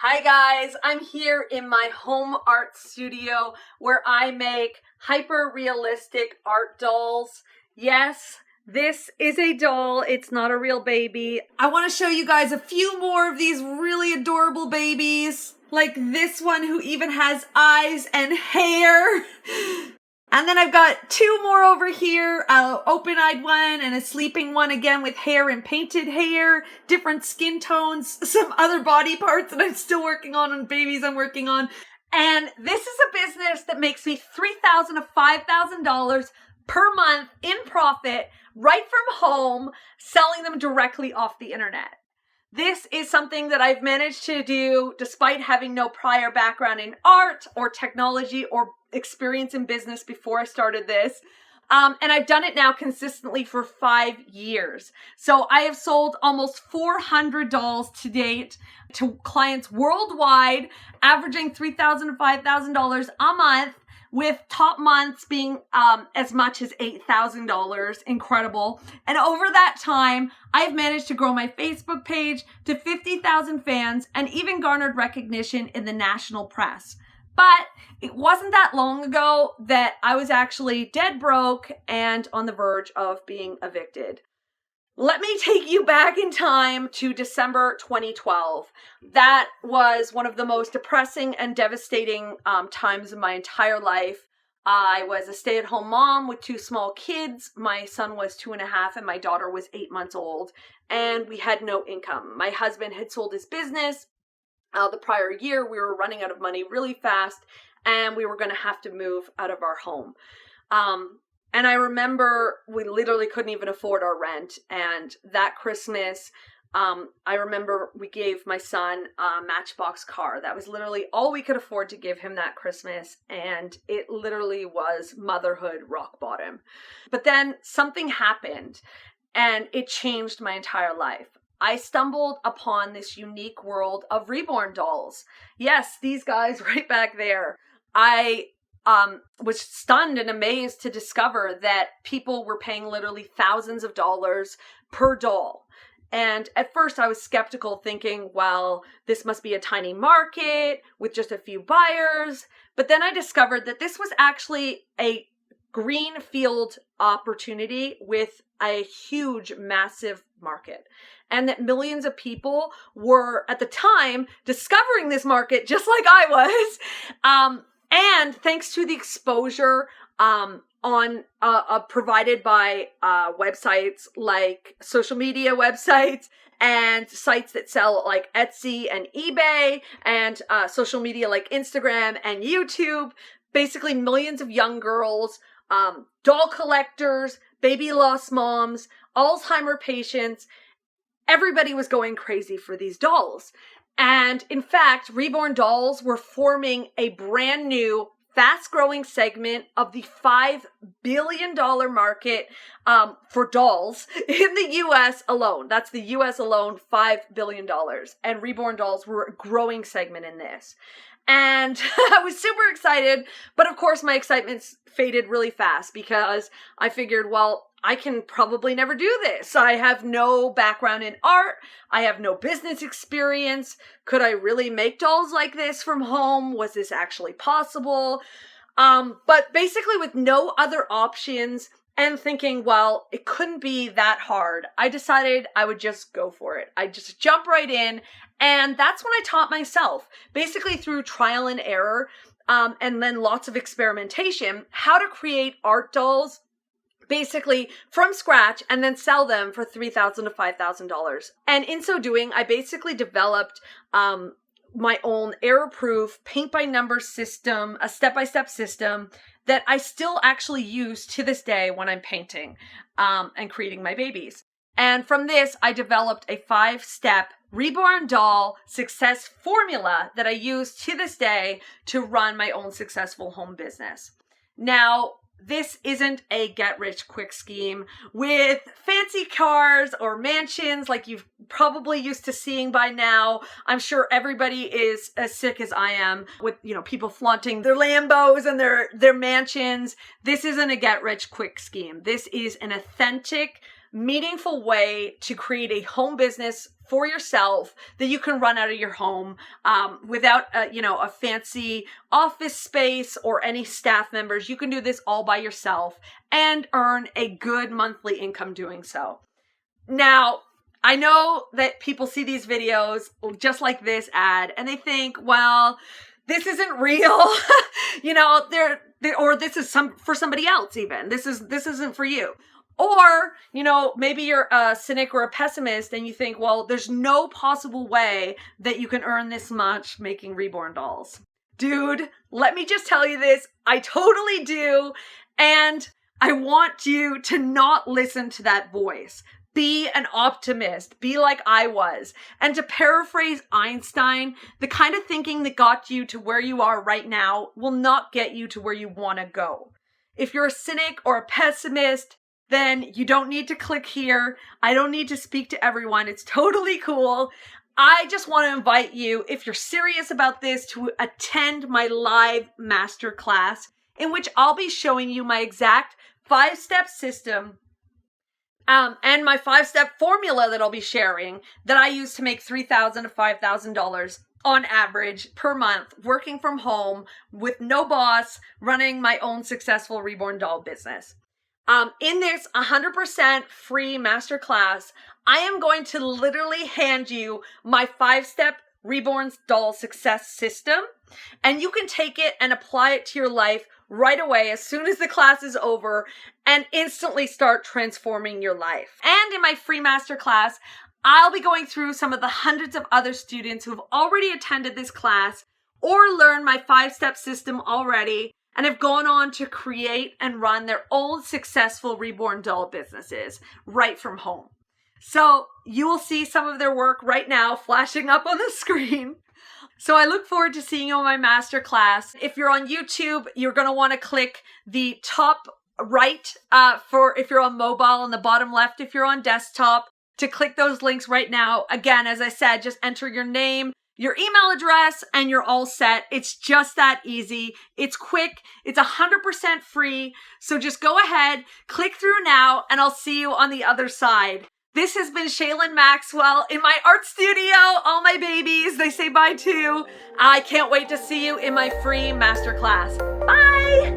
Hi guys, I'm here in my home art studio where I make hyper-realistic art dolls. Yes, this is a doll, it's not a real baby. I want to show you guys a few more of these really adorable babies. Like this one who even has eyes and hair. And then I've got two more over here, an open-eyed one and a sleeping one again with hair and painted hair, different skin tones, some other body parts that I'm still working on babies I'm working on. And this is a business that makes me $3,000 to $5,000 per month in profit right from home, selling them directly off the internet. This is something that I've managed to do despite having no prior background in art or technology or experience in business before I started this. And I've done it now consistently for 5 years. So I have sold almost 400 dolls to date to clients worldwide, averaging $3,000 to $5,000 a month, with top months being as much as $8,000. Incredible. And over that time, I've managed to grow my Facebook page to 50,000 fans and even garnered recognition in the national press. But it wasn't that long ago that I was actually dead broke and on the verge of being evicted. Let me take you back in time to December 2012. That was one of the most depressing and devastating times of my entire life. I was a stay-at-home mom with 2 small kids. My son was 2.5 and my daughter was 8 months old. And we had no income. My husband had sold his business. The prior year, we were running out of money really fast and we were going to have to move out of our home. And I remember we literally couldn't even afford our rent. And that Christmas, I remember we gave my son a Matchbox car. That was literally all we could afford to give him that Christmas. And it literally was motherhood rock bottom. But then something happened and it changed my entire life. I stumbled upon this unique world of Reborn dolls. Yes, these guys right back there. I was stunned and amazed to discover that people were paying literally thousands of dollars per doll. And at first I was skeptical, thinking, well, this must be a tiny market with just a few buyers. But then I discovered that this was actually a Greenfield Opportunity with a huge, massive market. And that millions of people were, at the time, discovering this market just like I was. And thanks to the exposure provided by websites like social media websites and sites that sell like Etsy and eBay and social media like Instagram and YouTube, basically millions of young girls, doll collectors, baby lost moms, Alzheimer patients, everybody was going crazy for these dolls. And in fact, Reborn dolls were forming a brand new, fast-growing segment of the $5 billion market for dolls in the U.S. alone. That's the U.S. alone, $5 billion. And Reborn dolls were a growing segment in this. And I was super excited, but of course my excitement faded really fast because I figured, well, I can probably never do this. I have no background in art. I have no business experience. Could I really make dolls like this from home? Was this actually possible? But basically with no other options and thinking, well, it couldn't be that hard, I decided I would just go for it. I just jump right in. And that's when I taught myself, basically through trial and error, and then lots of experimentation, how to create art dolls basically from scratch and then sell them for $3,000 to $5,000. And in so doing, I basically developed my own error-proof paint-by-number system, a step-by-step system that I still actually use to this day when I'm painting and creating my babies. And from this, I developed a 5-step Reborn doll success formula that I use to this day to run my own successful home business. Now, this isn't a get-rich-quick scheme with fancy cars or mansions like you've probably used to seeing by now. I'm sure everybody is as sick as I am with, people flaunting their Lambos and their mansions. This isn't a get-rich-quick scheme. This is an authentic meaningful way to create a home business for yourself that you can run out of your home without a fancy office space or any staff members. You can do this all by yourself and earn a good monthly income doing so. Now, I know that people see these videos just like this ad and they think, well, this isn't real, or this is for somebody else even. This isn't for you. Or, maybe you're a cynic or a pessimist and you think, well, there's no possible way that you can earn this much making Reborn dolls. Dude, let me just tell you this. I totally do. And I want you to not listen to that voice. Be an optimist. Be like I was. And to paraphrase Einstein, the kind of thinking that got you to where you are right now will not get you to where you want to go. If you're a cynic or a pessimist, then you don't need to click here. I don't need to speak to everyone. It's totally cool. I just want to invite you, if you're serious about this, to attend my live masterclass in which I'll be showing you my exact 5-step system and my 5-step formula that I'll be sharing that I use to make $3,000 to $5,000 on average per month, working from home with no boss, running my own successful Reborn doll business. In this 100% free masterclass, I am going to literally hand you my 5-step Reborn doll success system, and you can take it and apply it to your life right away as soon as the class is over and instantly start transforming your life. And in my free masterclass, I'll be going through some of the hundreds of other students who have already attended this class or learned my 5-step system already and have gone on to create and run their own successful Reborn doll businesses right from home. So you will see some of their work right now flashing up on the screen. So I look forward to seeing you on my masterclass. If you're on YouTube, you're going to want to click the top right for if you're on mobile and the bottom left if you're on desktop to click those links right now. Again, as I said, just enter your name, your email address, and you're all set. It's just that easy. It's quick. It's 100% free. So just go ahead, click through now, and I'll see you on the other side. This has been Shaylin Maxwell in my art studio. All my babies, they say bye too. I can't wait to see you in my free masterclass. Bye!